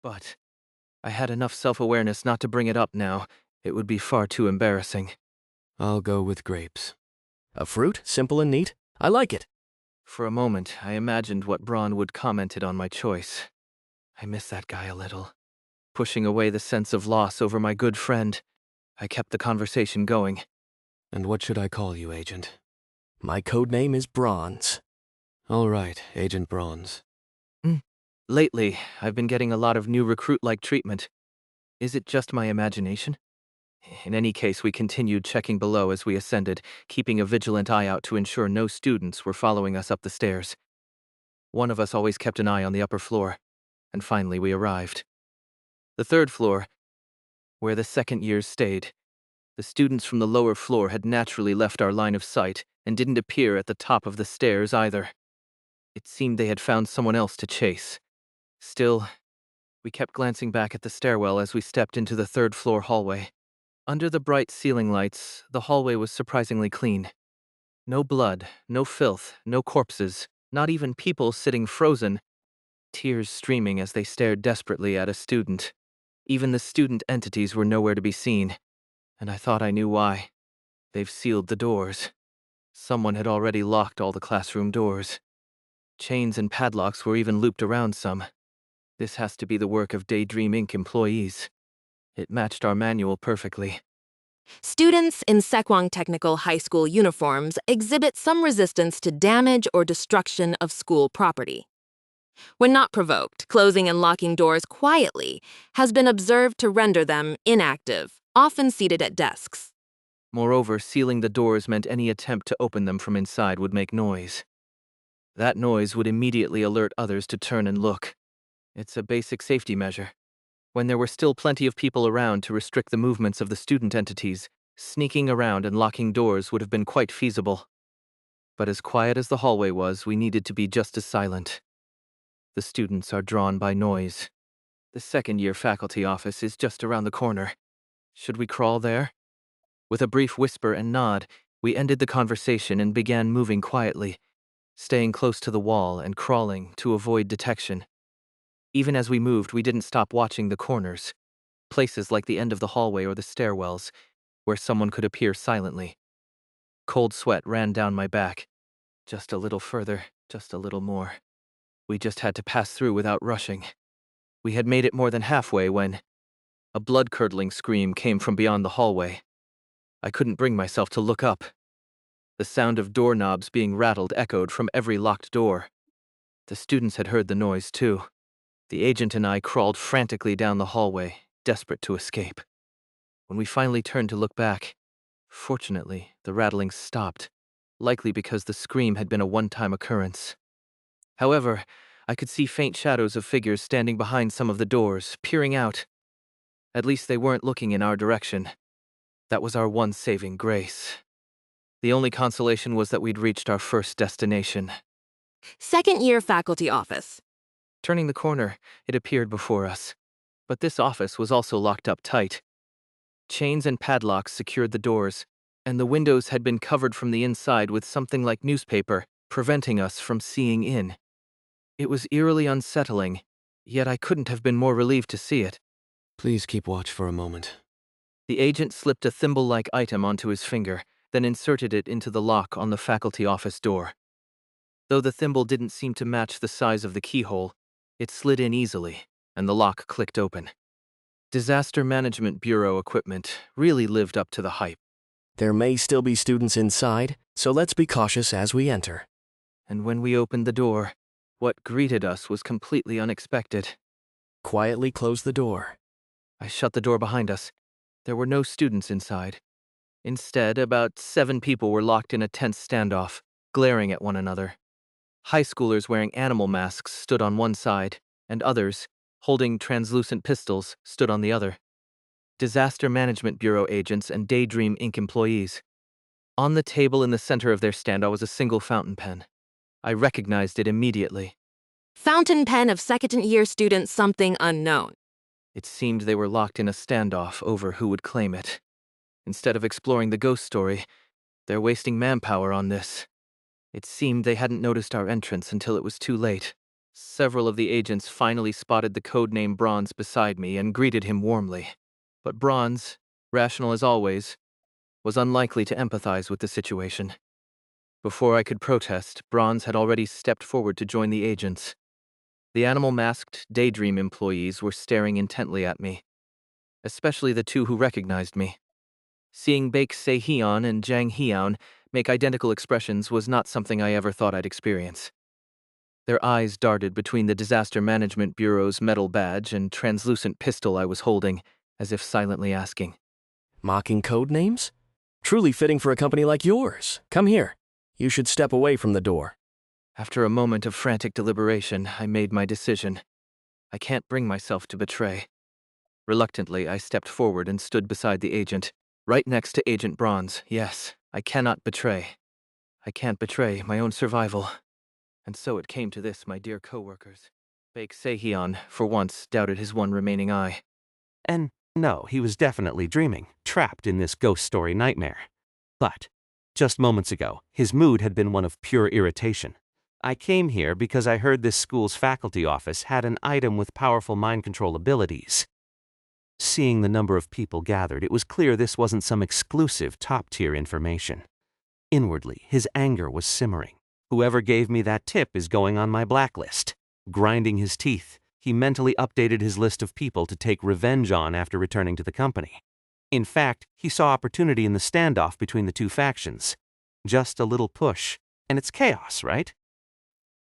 But I had enough self-awareness not to bring it up now. It would be far too embarrassing. I'll go with grapes. A fruit? Simple and neat? I like it. For a moment, I imagined what Braun would commented on my choice. I miss that guy a little. Pushing away the sense of loss over my good friend, I kept the conversation going. And what should I call you, Agent? My code name is Bronze. All right, Agent Bronze. Lately, I've been getting a lot of new recruit-like treatment. Is it just my imagination? In any case, we continued checking below as we ascended, keeping a vigilant eye out to ensure no students were following us up the stairs. One of us always kept an eye on the upper floor, and finally we arrived. The third floor, where the second years stayed. The students from the lower floor had naturally left our line of sight and didn't appear at the top of the stairs either. It seemed they had found someone else to chase. Still, we kept glancing back at the stairwell as we stepped into the third-floor hallway. Under the bright ceiling lights, the hallway was surprisingly clean. No blood, no filth, no corpses, not even people sitting frozen, tears streaming as they stared desperately at a student. Even the student entities were nowhere to be seen, and I thought I knew why. They've sealed the doors. Someone had already locked all the classroom doors. Chains and padlocks were even looped around some. This has to be the work of Daydream Inc. employees. It matched our manual perfectly. Students in Sekwang Technical High School uniforms exhibit some resistance to damage or destruction of school property. When not provoked, closing and locking doors quietly has been observed to render them inactive, often seated at desks. Moreover, sealing the doors meant any attempt to open them from inside would make noise. That noise would immediately alert others to turn and look. It's a basic safety measure. When there were still plenty of people around to restrict the movements of the student entities, sneaking around and locking doors would have been quite feasible. But as quiet as the hallway was, we needed to be just as silent. The students are drawn by noise. The second-year faculty office is just around the corner. Should we crawl there? With a brief whisper and nod, we ended the conversation and began moving quietly, staying close to the wall and crawling to avoid detection. Even as we moved, we didn't stop watching the corners, places like the end of the hallway or the stairwells, where someone could appear silently. Cold sweat ran down my back. Just a little further, just a little more. We just had to pass through without rushing. We had made it more than halfway when a blood-curdling scream came from beyond the hallway. I couldn't bring myself to look up. The sound of doorknobs being rattled echoed from every locked door. The students had heard the noise, too. The agent and I crawled frantically down the hallway, desperate to escape. When we finally turned to look back, fortunately, the rattling stopped, likely because the scream had been a one-time occurrence. However, I could see faint shadows of figures standing behind some of the doors, peering out. At least they weren't looking in our direction. That was our one saving grace. The only consolation was that we'd reached our first destination. Second-year faculty office. Turning the corner, it appeared before us. But this office was also locked up tight. Chains and padlocks secured the doors, and the windows had been covered from the inside with something like newspaper, preventing us from seeing in. It was eerily unsettling, yet I couldn't have been more relieved to see it. Please keep watch for a moment. The agent slipped a thimble-like item onto his finger, then inserted it into the lock on the faculty office door. Though the thimble didn't seem to match the size of the keyhole, it slid in easily, and the lock clicked open. Disaster Management Bureau equipment really lived up to the hype. There may still be students inside, so let's be cautious as we enter. And when we opened the door, what greeted us was completely unexpected. Quietly close the door. I shut the door behind us. There were no students inside. Instead, about 7 people were locked in a tense standoff, glaring at one another. High schoolers wearing animal masks stood on one side, and others, holding translucent pistols, stood on the other. Disaster Management Bureau agents and Daydream Inc. employees. On the table in the center of their standoff was a single fountain pen. I recognized it immediately. Fountain pen of second-year student something unknown. It seemed they were locked in a standoff over who would claim it. Instead of exploring the ghost story, they're wasting manpower on this. It seemed they hadn't noticed our entrance until it was too late. Several of the agents finally spotted the codename Bronze beside me and greeted him warmly. But Bronze, rational as always, was unlikely to empathize with the situation. Before I could protest, Bronze had already stepped forward to join the agents. The animal-masked Daydream employees were staring intently at me, especially the two who recognized me. Seeing Baek Se-hyun and Jang Hyeon make identical expressions was not something I ever thought I'd experience. Their eyes darted between the Disaster Management Bureau's metal badge and translucent pistol I was holding, as if silently asking, Mocking code names? Truly fitting for a company like yours. Come here. You should step away from the door. After a moment of frantic deliberation, I made my decision. I can't bring myself to betray. Reluctantly, I stepped forward and stood beside the agent, right next to Agent Bronze. Yes, I cannot betray. I can't betray my own survival. And so it came to this, my dear co-workers. Baek Se-hyun, for once, doubted his one remaining eye. And no, he was definitely dreaming, trapped in this ghost story nightmare. But just moments ago, his mood had been one of pure irritation. I came here because I heard this school's faculty office had an item with powerful mind control abilities. Seeing the number of people gathered, it was clear this wasn't some exclusive top-tier information. Inwardly, his anger was simmering. Whoever gave me that tip is going on my blacklist. Grinding his teeth, he mentally updated his list of people to take revenge on after returning to the company. In fact, he saw opportunity in the standoff between the two factions. Just a little push, and it's chaos, right?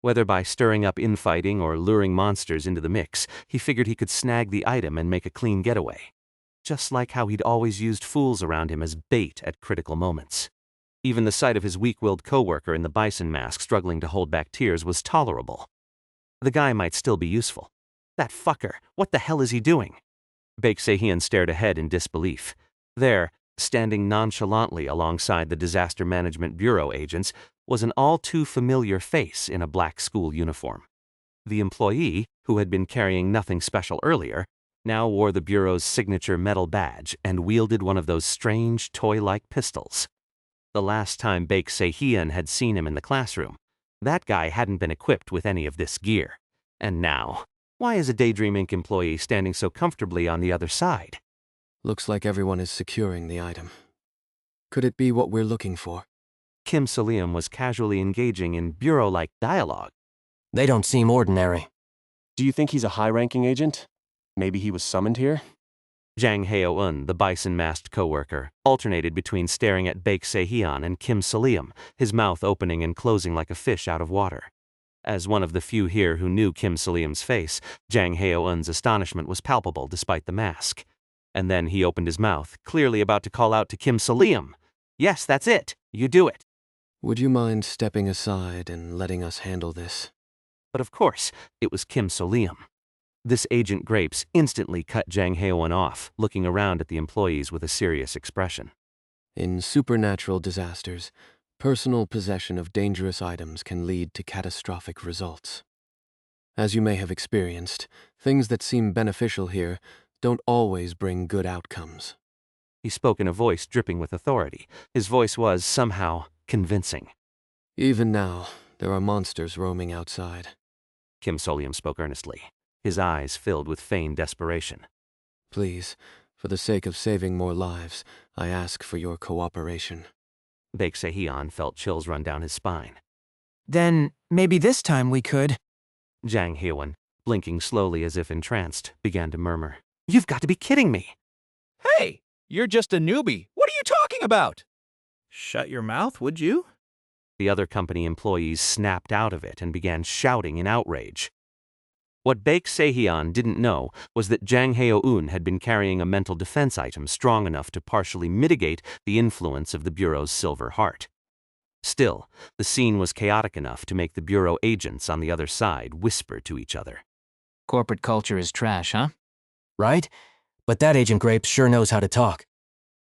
Whether by stirring up infighting or luring monsters into the mix, he figured he could snag the item and make a clean getaway. Just like how he'd always used fools around him as bait at critical moments. Even the sight of his weak-willed coworker in the bison mask struggling to hold back tears was tolerable. The guy might still be useful. That fucker, what the hell is he doing? Baek Se-hyun stared ahead in disbelief. There, standing nonchalantly alongside the Disaster Management Bureau agents, was an all-too-familiar face in a black school uniform. The employee, who had been carrying nothing special earlier, now wore the Bureau's signature metal badge and wielded one of those strange, toy-like pistols. The last time Baek Se-hyun had seen him in the classroom, that guy hadn't been equipped with any of this gear. And now, why is a Daydream Inc. employee standing so comfortably on the other side? Looks like everyone is securing the item. Could it be what we're looking for? Kim Soleum was casually engaging in bureau-like dialogue. They don't seem ordinary. Do you think he's a high-ranking agent? Maybe he was summoned here? Jang Hyo-eun, the bison-masked coworker, alternated between staring at Baek Se-hyun and Kim Soleum, his mouth opening and closing like a fish out of water. As one of the few here who knew Kim Soleum's face, Jang Hyo-eun's astonishment was palpable despite the mask. And then he opened his mouth, clearly about to call out to Kim Soleum. Yes, that's it. You do it. Would you mind stepping aside and letting us handle this? But of course, it was Kim Soleum. This Agent Grapes instantly cut Jang Hyo-eun off, looking around at the employees with a serious expression. In supernatural disasters, personal possession of dangerous items can lead to catastrophic results. As you may have experienced, things that seem beneficial here don't always bring good outcomes. He spoke in a voice dripping with authority. His voice was, somehow, convincing. Even now, there are monsters roaming outside. Kim Soleum spoke earnestly, his eyes filled with feigned desperation. Please, for the sake of saving more lives, I ask for your cooperation. Baek Se-hyun felt chills run down his spine. Then maybe this time we could. Jang Hyo-eun, blinking slowly as if entranced, began to murmur. You've got to be kidding me! Hey, you're just a newbie. What are you talking about? Shut your mouth, would you? The other company employees snapped out of it and began shouting in outrage. What Baek Se-hyun didn't know was that Jang Hyo-eun had been carrying a mental defense item strong enough to partially mitigate the influence of the Bureau's Silver Heart. Still, the scene was chaotic enough to make the Bureau agents on the other side whisper to each other. Corporate culture is trash, huh? Right? But that Agent Grapes sure knows how to talk.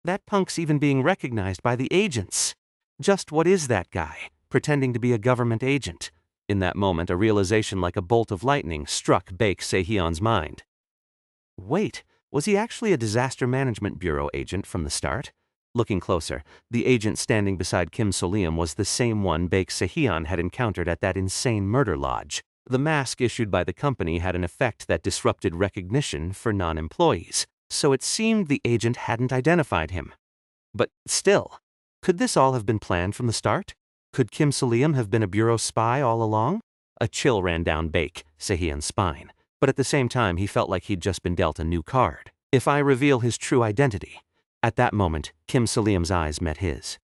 That punk's even being recognized by the agents. Just what is that guy, pretending to be a government agent? In that moment, a realization like a bolt of lightning struck Baek Se-hyun's mind. Wait, was he actually a Disaster Management Bureau agent from the start? Looking closer, the agent standing beside Kim Soleum was the same one Baek Se-hyun had encountered at that insane murder lodge. The mask issued by the company had an effect that disrupted recognition for non-employees, so it seemed the agent hadn't identified him. But still, could this all have been planned from the start? Could Kim Soleum have been a bureau spy all along? A chill ran down Baek Deok-soo's spine, but at the same time he felt like he'd just been dealt a new card. If I reveal his true identity. At that moment, Kim Soleum's eyes met his.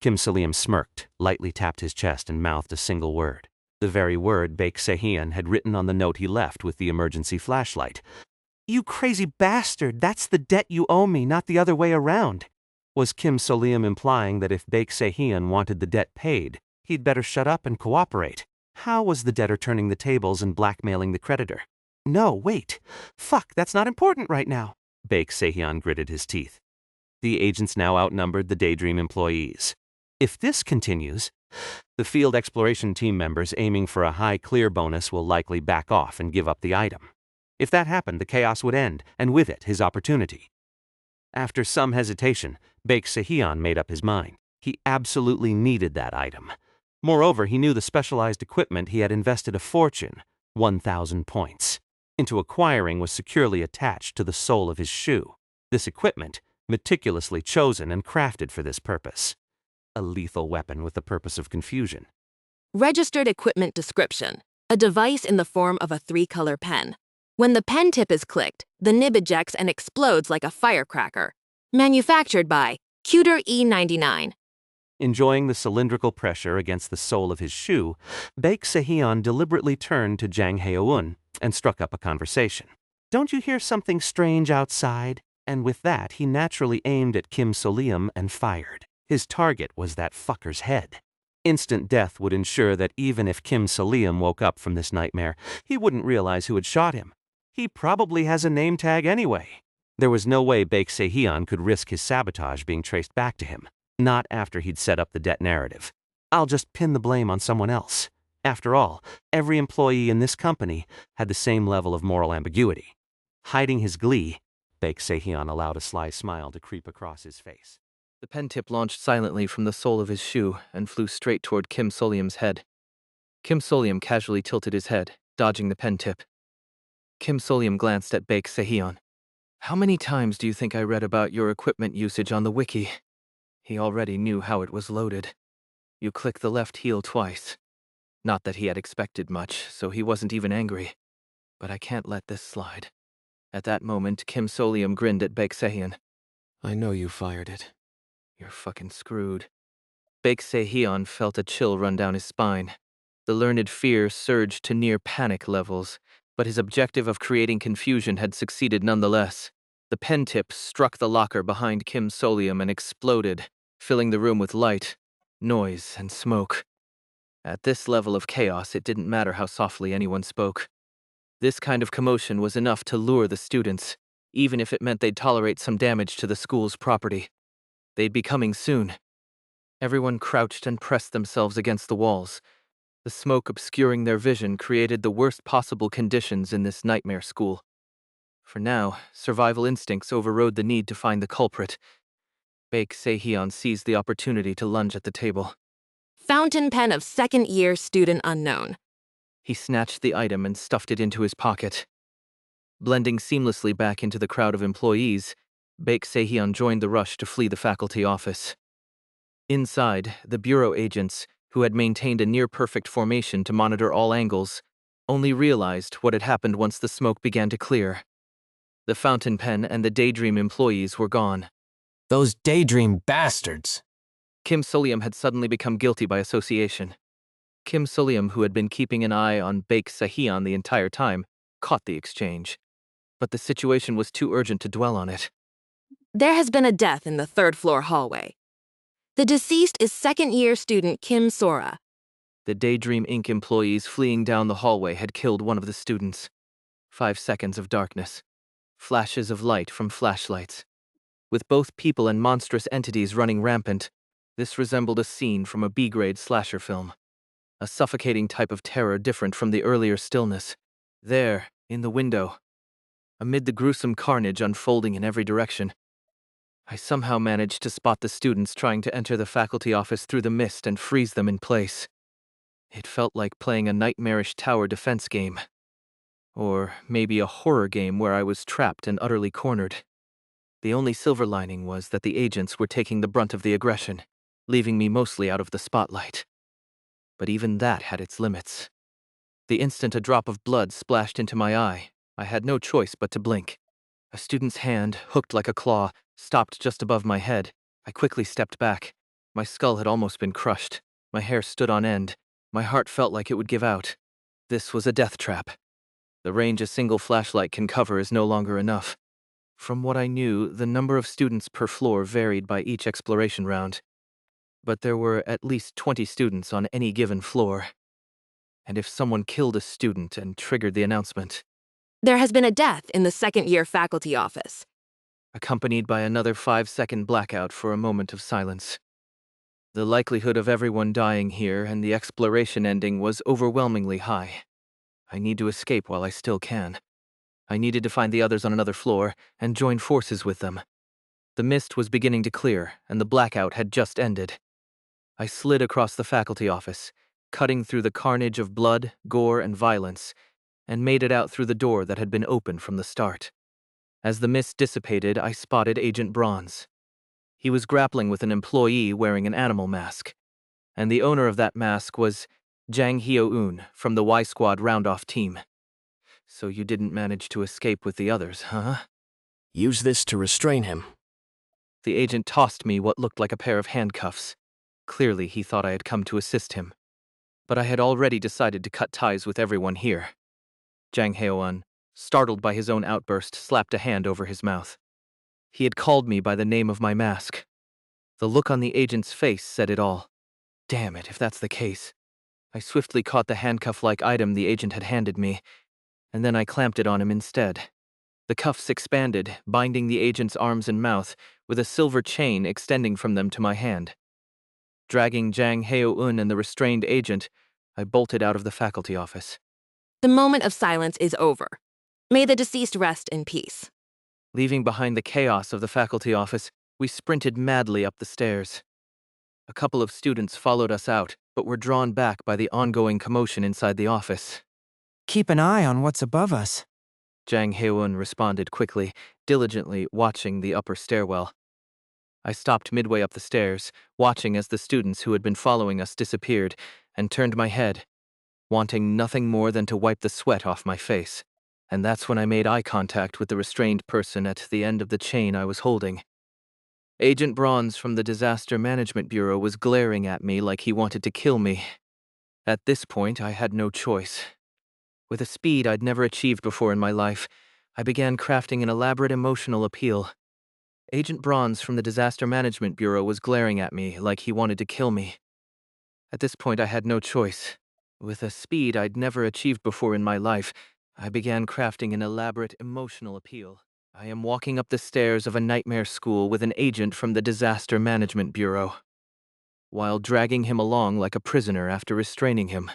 Kim Soleum smirked, lightly tapped his chest, and mouthed a single word. The very word Baek Deok-soo had written on the note he left with the emergency flashlight. "You crazy bastard, that's the debt you owe me, not the other way around." Was Kim Soleum implying that if Baek Deok-soo wanted the debt paid, he'd better shut up and cooperate? How was the debtor turning the tables and blackmailing the creditor? No, wait. Fuck, that's not important right now. Baek Deok-soo gritted his teeth. The agents now outnumbered the Daydream employees. If this continues, the field exploration team members aiming for a high clear bonus will likely back off and give up the item. If that happened, the chaos would end, and with it, his opportunity. After some hesitation, Baek Deok-soo made up his mind. He absolutely needed that item. Moreover, he knew the specialized equipment he had invested a fortune, 1,000 points, into acquiring was securely attached to the sole of his shoe. This equipment, meticulously chosen and crafted for this purpose. A lethal weapon with the purpose of confusion. Registered equipment description: a device in the form of a 3-color pen. When the pen tip is clicked, the nib ejects and explodes like a firecracker. Manufactured by Cuter E99. Enjoying the cylindrical pressure against the sole of his shoe, Baek Deok-soo deliberately turned to Jang Hae-won and struck up a conversation. "Don't you hear something strange outside?" And with that, he naturally aimed at Kim Soleum and fired. His target was that fucker's head. Instant death would ensure that even if Kim Soleum woke up from this nightmare, he wouldn't realize who had shot him. He probably has a name tag anyway. There was no way Baek Deok-soo could risk his sabotage being traced back to him. Not after he'd set up the debt narrative. I'll just pin the blame on someone else. After all, every employee in this company had the same level of moral ambiguity. Hiding his glee, Baek Deok-soo allowed a sly smile to creep across his face. The pen tip launched silently from the sole of his shoe and flew straight toward Kim Soleum's head. Kim Soleum casually tilted his head, dodging the pen tip. Kim Soleum glanced at Baek Deok-soo. "How many times do you think I read about your equipment usage on the wiki?" He already knew how it was loaded. You click the left heel twice. Not that he had expected much, so he wasn't even angry. But I can't let this slide. At that moment, Kim Soleum grinned at Baek Deok-soo. I know you fired it. "You're fucking screwed." Baek Deok-soo felt a chill run down his spine. The learned fear surged to near panic levels, but his objective of creating confusion had succeeded nonetheless. The pen tip struck the locker behind Kim Soleum and exploded, filling the room with light, noise, and smoke. At this level of chaos, it didn't matter how softly anyone spoke. This kind of commotion was enough to lure the students, even if it meant they'd tolerate some damage to the school's property. They'd be coming soon. Everyone crouched and pressed themselves against the walls. The smoke obscuring their vision created the worst possible conditions in this nightmare school. For now, survival instincts overrode the need to find the culprit. Baek Deok-soo seized the opportunity to lunge at the table. Fountain pen of second-year student unknown. He snatched the item and stuffed it into his pocket. Blending seamlessly back into the crowd of employees, Baek Deok-soo joined the rush to flee the faculty office. Inside, the bureau agents, who had maintained a near-perfect formation to monitor all angles, only realized what had happened once the smoke began to clear. The fountain pen and the Daydream employees were gone. Those Daydream bastards. Kim Soleum had suddenly become guilty by association. Kim Soleum, who had been keeping an eye on Baek Deok-soo the entire time, caught the exchange. But the situation was too urgent to dwell on it. There has been a death in the third-floor hallway. The deceased is second-year student Kim Sora. The Daydream Inc. employees fleeing down the hallway had killed one of the students. 5 seconds of darkness. Flashes of light from flashlights. With both people and monstrous entities running rampant, this resembled a scene from a B-grade slasher film. A suffocating type of terror different from the earlier stillness. There, in the window, amid the gruesome carnage unfolding in every direction, I somehow managed to spot the students trying to enter the faculty office through the mist and freeze them in place. It felt like playing a nightmarish tower defense game. Or maybe a horror game where I was trapped and utterly cornered. The only silver lining was that the agents were taking the brunt of the aggression, leaving me mostly out of the spotlight. But even that had its limits. The instant a drop of blood splashed into my eye, I had no choice but to blink. A student's hand, hooked like a claw, stopped just above my head. I quickly stepped back. My skull had almost been crushed. My hair stood on end. My heart felt like it would give out. This was a death trap. The range a single flashlight can cover is no longer enough. From what I knew, the number of students per floor varied by each exploration round. But there were at least 20 students on any given floor. And if someone killed a student and triggered the announcement, There has been a death in the second-year faculty office. accompanied by another 5-second blackout for a moment of silence. The likelihood of everyone dying here and the exploration ending was overwhelmingly high. I need to escape while I still can. I needed to find the others on another floor and join forces with them. The mist was beginning to clear, and the blackout had just ended. I slid across the faculty office, cutting through the carnage of blood, gore, and violence, and made it out through the door that had been open from the start. As the mist dissipated, I spotted Agent Bronze. He was grappling with an employee wearing an animal mask, and the owner of that mask was Jang Hyo-eun from the Y Squad roundoff team. So you didn't manage to escape with the others, huh? Use this to restrain him. The agent tossed me what looked like a pair of handcuffs. Clearly, he thought I had come to assist him. But I had already decided to cut ties with everyone here. Jang Hyo-eun, startled by his own outburst, slapped a hand over his mouth. He had called me by the name of my mask. The look on the agent's face said it all. Damn it, if that's the case. I swiftly caught the handcuff-like item the agent had handed me, and then I clamped it on him instead. The cuffs expanded, binding the agent's arms and mouth, with a silver chain extending from them to my hand. Dragging Jang Hyo-eun and the restrained agent, I bolted out of the faculty office. The moment of silence is over. May the deceased rest in peace. Leaving behind the chaos of the faculty office, we sprinted madly up the stairs. A couple of students followed us out, but were drawn back by the ongoing commotion inside the office. Keep an eye on what's above us. Jang Hyo-eun responded quickly, diligently watching the upper stairwell. I stopped midway up the stairs, watching as the students who had been following us disappeared, and turned my head, wanting nothing more than to wipe the sweat off my face. And that's when I made eye contact with the restrained person at the end of the chain I was holding. Agent Bronze from the Disaster Management Bureau was glaring at me like he wanted to kill me. At this point, I had no choice. With a speed I'd never achieved before in my life, I began crafting an elaborate emotional appeal. Agent Bronze from the Disaster Management Bureau was glaring at me like he wanted to kill me. At this point, I had no choice. With a speed I'd never achieved before in my life, I began crafting an elaborate emotional appeal. I am walking up the stairs of a nightmare school with an agent from the Disaster Management Bureau, while dragging him along like a prisoner after restraining him.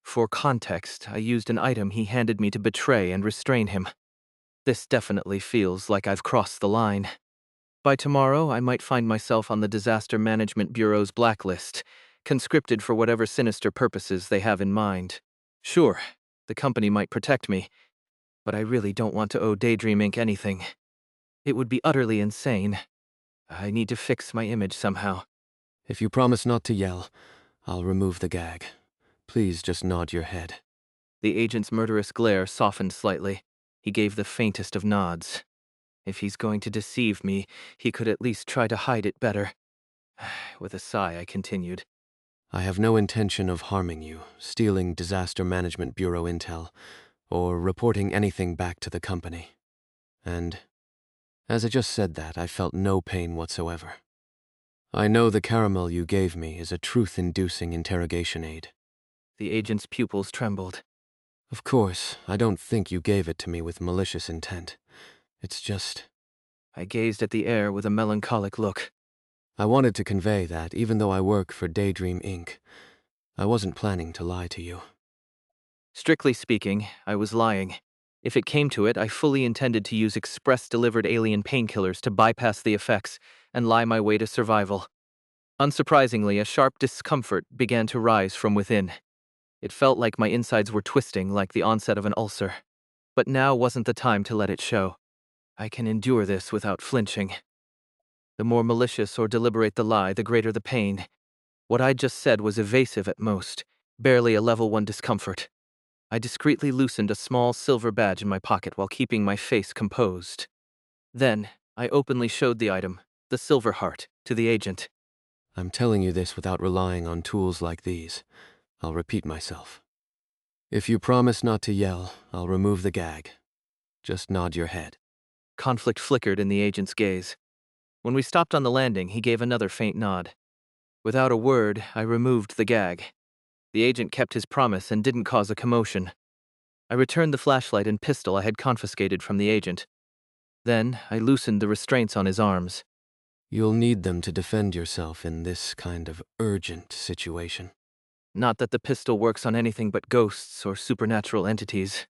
For context, I used an item he handed me to betray and restrain him. This definitely feels like I've crossed the line. By tomorrow, I might find myself on the Disaster Management Bureau's blacklist, conscripted for whatever sinister purposes they have in mind. Sure, the company might protect me, but I really don't want to owe Daydream Inc. anything. It would be utterly insane. I need to fix my image somehow. If you promise not to yell, I'll remove the gag. Please just nod your head. The agent's murderous glare softened slightly. He gave the faintest of nods. If he's going to deceive me, he could at least try to hide it better. With a sigh, I continued. I have no intention of harming you, stealing Disaster Management Bureau intel, or reporting anything back to the company. And as I just said that, I felt no pain whatsoever. I know the caramel you gave me is a truth-inducing interrogation aid. The agent's pupils trembled. Of course, I don't think you gave it to me with malicious intent. It's just... I gazed at the air with a melancholic look. I wanted to convey that, even though I work for Daydream Inc., I wasn't planning to lie to you. Strictly speaking, I was lying. If it came to it, I fully intended to use express-delivered alien painkillers to bypass the effects and lie my way to survival. Unsurprisingly, a sharp discomfort began to rise from within. It felt like my insides were twisting like the onset of an ulcer. But now wasn't the time to let it show. I can endure this without flinching. The more malicious or deliberate the lie, the greater the pain. What I just said was evasive at most, barely a level 1 discomfort. I discreetly loosened a small silver badge in my pocket while keeping my face composed. Then, I openly showed the item, the silver heart, to the agent. I'm telling you this without relying on tools like these. I'll repeat myself. If you promise not to yell, I'll remove the gag. Just nod your head. Conflict flickered in the agent's gaze. When we stopped on the landing, he gave another faint nod. Without a word, I removed the gag. The agent kept his promise and didn't cause a commotion. I returned the flashlight and pistol I had confiscated from the agent. Then, I loosened the restraints on his arms. You'll need them to defend yourself in this kind of urgent situation. Not that the pistol works on anything but ghosts or supernatural entities,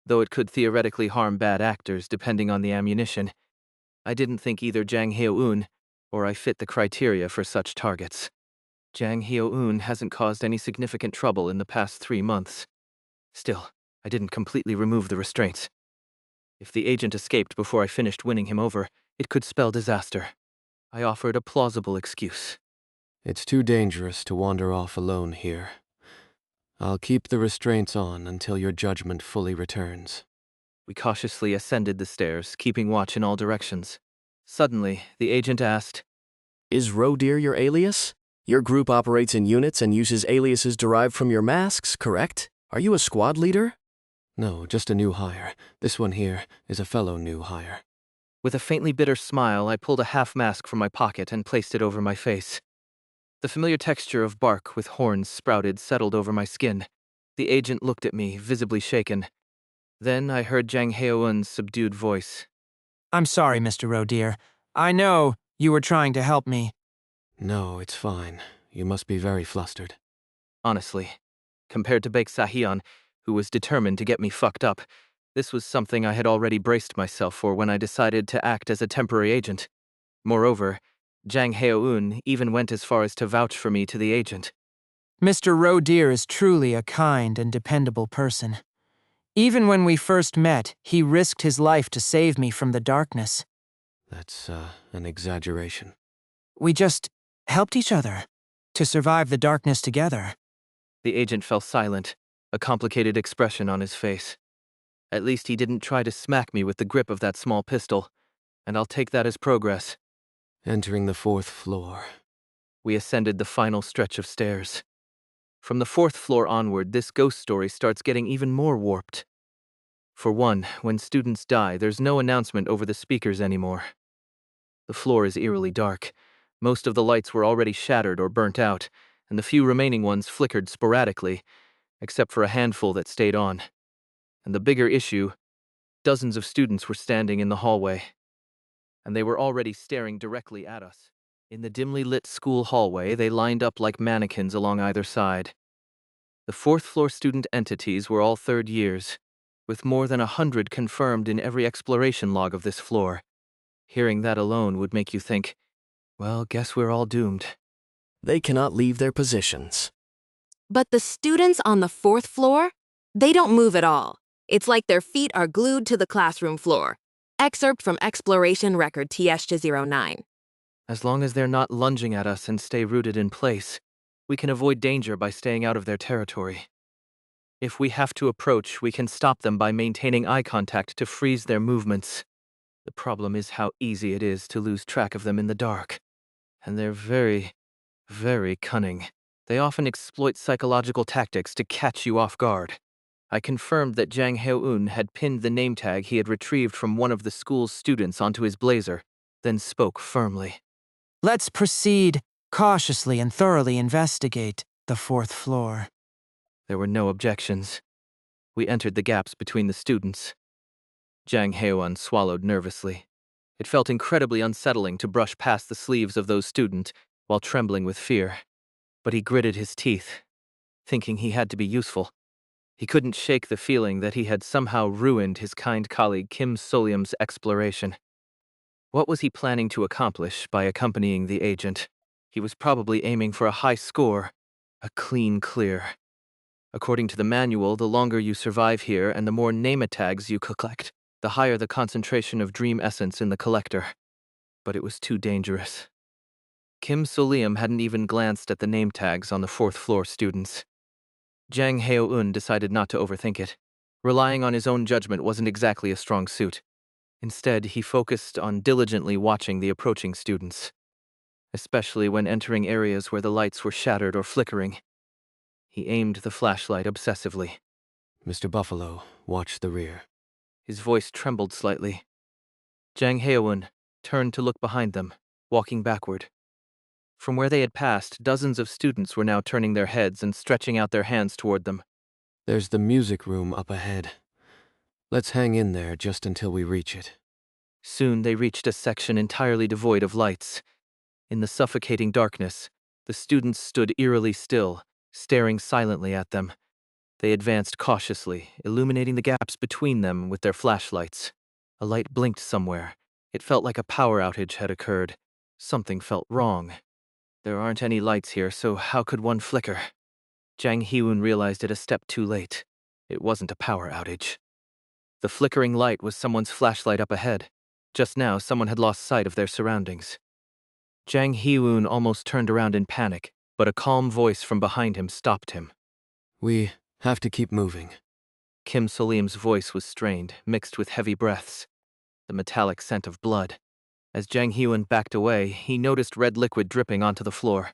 though it could theoretically harm bad actors depending on the ammunition. I didn't think either Jang Hyo-eun or I fit the criteria for such targets. Jang Hyo-eun hasn't caused any significant trouble in the past 3 months. Still, I didn't completely remove the restraints. If the agent escaped before I finished winning him over, it could spell disaster. I offered a plausible excuse. It's too dangerous to wander off alone here. I'll keep the restraints on until your judgment fully returns. We cautiously ascended the stairs, keeping watch in all directions. Suddenly, the agent asked, Is Rodeer your alias? Your group operates in units and uses aliases derived from your masks, correct? Are you a squad leader? No, just a new hire. This one here is a fellow new hire. With a faintly bitter smile, I pulled a half mask from my pocket and placed it over my face. The familiar texture of bark with horns sprouted settled over my skin. The agent looked at me, visibly shaken. Then I heard Jang Hyo-eun's subdued voice. I'm sorry, Mr. Rodeer. I know you were trying to help me. No, it's fine. You must be very flustered. Honestly, compared to Baek Sahyun, who was determined to get me fucked up, this was something I had already braced myself for when I decided to act as a temporary agent. Moreover, Jang Hyo-eun even went as far as to vouch for me to the agent. Mr. Rodeer is truly a kind and dependable person. Even when we first met, he risked his life to save me from the darkness. That's, an exaggeration. We just helped each other to survive the darkness together. The agent fell silent, a complicated expression on his face. At least he didn't try to smack me with the grip of that small pistol, and I'll take that as progress. Entering the 4th floor. We ascended the final stretch of stairs. From the 4th floor onward, this ghost story starts getting even more warped. For one, when students die, there's no announcement over the speakers anymore. The floor is eerily dark. Most of the lights were already shattered or burnt out, and the few remaining ones flickered sporadically, except for a handful that stayed on. And the bigger issue, dozens of students were standing in the hallway, and they were already staring directly at us. In the dimly lit school hallway, they lined up like mannequins along either side. The 4th floor student entities were all 3rd years, with more than 100 confirmed in every exploration log of this floor. Hearing that alone would make you think, well, guess we're all doomed. They cannot leave their positions. But the students on the 4th floor, they don't move at all. It's like their feet are glued to the classroom floor. Excerpt from Exploration Record TS-09. As long as they're not lunging at us and stay rooted in place, we can avoid danger by staying out of their territory. If we have to approach, we can stop them by maintaining eye contact to freeze their movements. The problem is how easy it is to lose track of them in the dark. And they're very, very cunning. They often exploit psychological tactics to catch you off guard. I confirmed that Jang Hyo-eun had pinned the name tag he had retrieved from one of the school's students onto his blazer, then spoke firmly. Let's proceed cautiously and thoroughly investigate the 4th floor. There were no objections. We entered the gaps between the students. Jang Hyo-eun swallowed nervously. It felt incredibly unsettling to brush past the sleeves of those students while trembling with fear. But he gritted his teeth, thinking he had to be useful. He couldn't shake the feeling that he had somehow ruined his kind colleague Kim Soleum's exploration. What was he planning to accomplish by accompanying the agent? He was probably aiming for a high score, a clean clear. According to the manual, the longer you survive here and the more name tags you collect, the higher the concentration of dream essence in the collector. But it was too dangerous. Kim Soleum hadn't even glanced at the name tags on the fourth-floor students. Jang Heo-un decided not to overthink it. Relying on his own judgment wasn't exactly a strong suit. Instead, he focused on diligently watching the approaching students, especially when entering areas where the lights were shattered or flickering. He aimed the flashlight obsessively. Mr. Buffalo, watch the rear. His voice trembled slightly. Jang Heo-un turned to look behind them, walking backward. From where they had passed, dozens of students were now turning their heads and stretching out their hands toward them. There's the music room up ahead. Let's hang in there just until we reach it. Soon they reached a section entirely devoid of lights. In the suffocating darkness, the students stood eerily still, staring silently at them. They advanced cautiously, illuminating the gaps between them with their flashlights. A light blinked somewhere. It felt like a power outage had occurred. Something felt wrong. There aren't any lights here, so how could one flicker? Jang Hee-woon realized it a step too late. It wasn't a power outage. The flickering light was someone's flashlight up ahead. Just now, someone had lost sight of their surroundings. Jang Hee-woon almost turned around in panic, but a calm voice from behind him stopped him. We have to keep moving. Kim Soleum's voice was strained, mixed with heavy breaths. The metallic scent of blood. As Jang Hee-woon backed away, he noticed red liquid dripping onto the floor.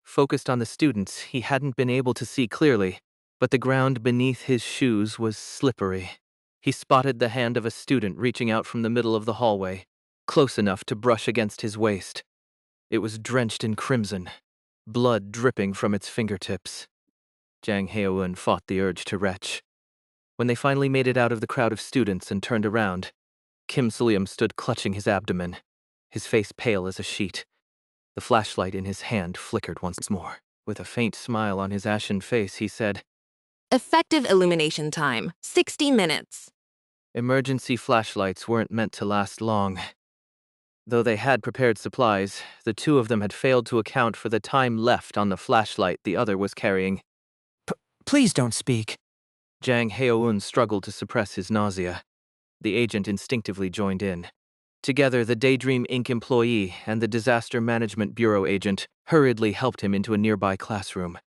Focused on the students, he hadn't been able to see clearly, but the ground beneath his shoes was slippery. He spotted the hand of a student reaching out from the middle of the hallway, close enough to brush against his waist. It was drenched in crimson, blood dripping from its fingertips. Jang Heo-un fought the urge to retch. When they finally made it out of the crowd of students and turned around, Kim Soleum stood clutching his abdomen, his face pale as a sheet. The flashlight in his hand flickered once more. With a faint smile on his ashen face, he said, Effective illumination time, 60 minutes. Emergency flashlights weren't meant to last long. Though they had prepared supplies, the two of them had failed to account for the time left on the flashlight the other was carrying. Please don't speak. Jang Heo-un struggled to suppress his nausea. The agent instinctively joined in. Together, the Daydream Inc. employee and the Disaster Management Bureau agent hurriedly helped him into a nearby classroom.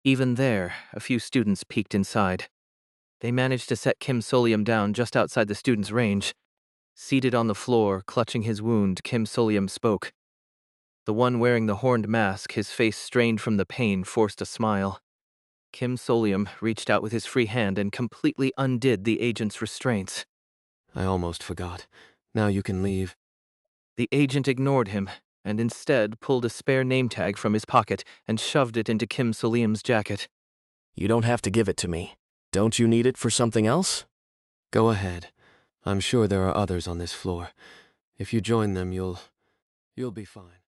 Even there, a few students peeked inside. They managed to set Kim Soleum down just outside the student's range. Seated on the floor, clutching his wound, Kim Soleum spoke. The one wearing the horned mask, his face strained from the pain, forced a smile. Kim Soleum reached out with his free hand and completely undid the agent's restraints. I almost forgot. Now you can leave. The agent ignored him, and instead pulled a spare name tag from his pocket and shoved it into Kim Soleum's jacket. You don't have to give it to me. Don't you need it for something else? Go ahead. I'm sure there are others on this floor. If you join them, you'll be fine.